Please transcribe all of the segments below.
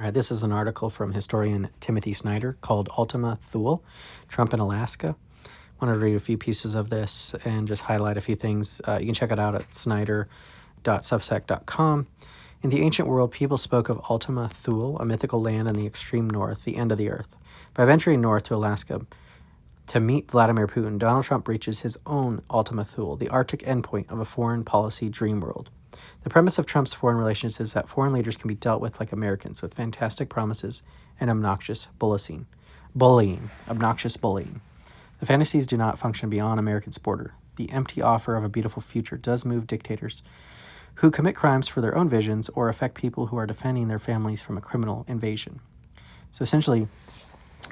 All right, this is an article from historian Timithy Snyder called Ultima Thule, Trump in Alaska. I wanted to read a few pieces of this and just highlight a few things. You can check it out at snyder.substack.com. In the ancient world, people spoke of Ultima Thule, a mythical land in the extreme north, the end of the earth. By venturing north to Alaska to meet Vladimir Putin, Donald Trump reaches his own Ultima Thule, the Arctic endpoint of a foreign policy dream world. The premise of Trump's foreign relations is that foreign leaders can be dealt with like Americans, with fantastic promises and obnoxious bullying. Obnoxious bullying. The fantasies do not function beyond America's border. The empty offer of a beautiful future does move dictators who commit crimes for their own visions or affect people who are defending their families from a criminal invasion. So essentially,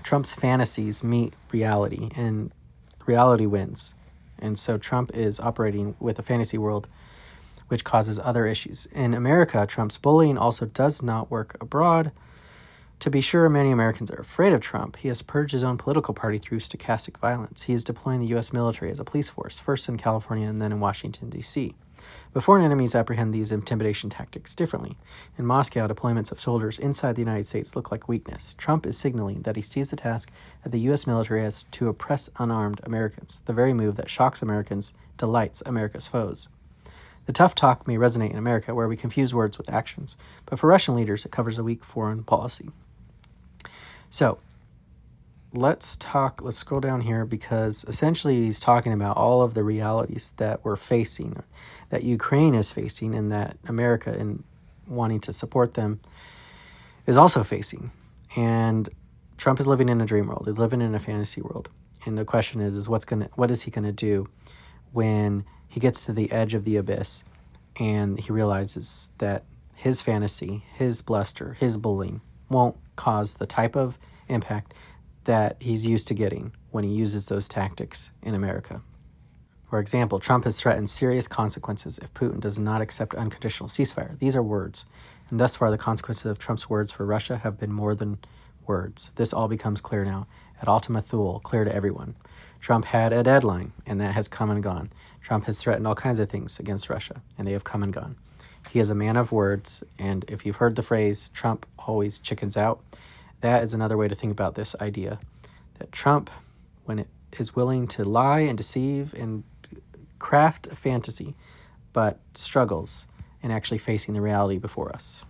Trump's fantasies meet reality, and reality wins. And so Trump is operating with a fantasy world which causes other issues. In America, Trump's bullying also does not work abroad. To be sure, many Americans are afraid of Trump. He has purged his own political party through stochastic violence. He is deploying the U.S. military as a police force, first in California and then in Washington, D.C. But foreign enemies apprehend these intimidation tactics differently. In Moscow, deployments of soldiers inside the United States look like weakness. Trump is signaling that he sees the task that the U.S. military has to oppress unarmed Americans. The very move that shocks Americans delights America's foes. The tough talk may resonate in America, where we confuse words with actions, but for Russian leaders, it covers a weak foreign policy. So, let's scroll down here, because essentially he's talking about all of the realities that we're facing, that Ukraine is facing, and that America, in wanting to support them, is also facing. And Trump is living in a dream world. He's living in a fantasy world. And the question is what is he gonna do when he gets to the edge of the abyss and he realizes that his fantasy, his bluster, his bullying won't cause the type of impact that he's used to getting when he uses those tactics in America. For example, Trump has threatened serious consequences if Putin does not accept unconditional ceasefire. These are words, and thus far the consequences of Trump's words for Russia have been more than words. This all becomes clear now. At Ultima Thule, clear to everyone. Trump had a deadline, and that has come and gone. Trump has threatened all kinds of things against Russia, and they have come and gone. He is a man of words, and if you've heard the phrase, Trump always chickens out, that is another way to think about this idea, that Trump, when it is willing to lie and deceive and craft a fantasy, but struggles in actually facing the reality before us.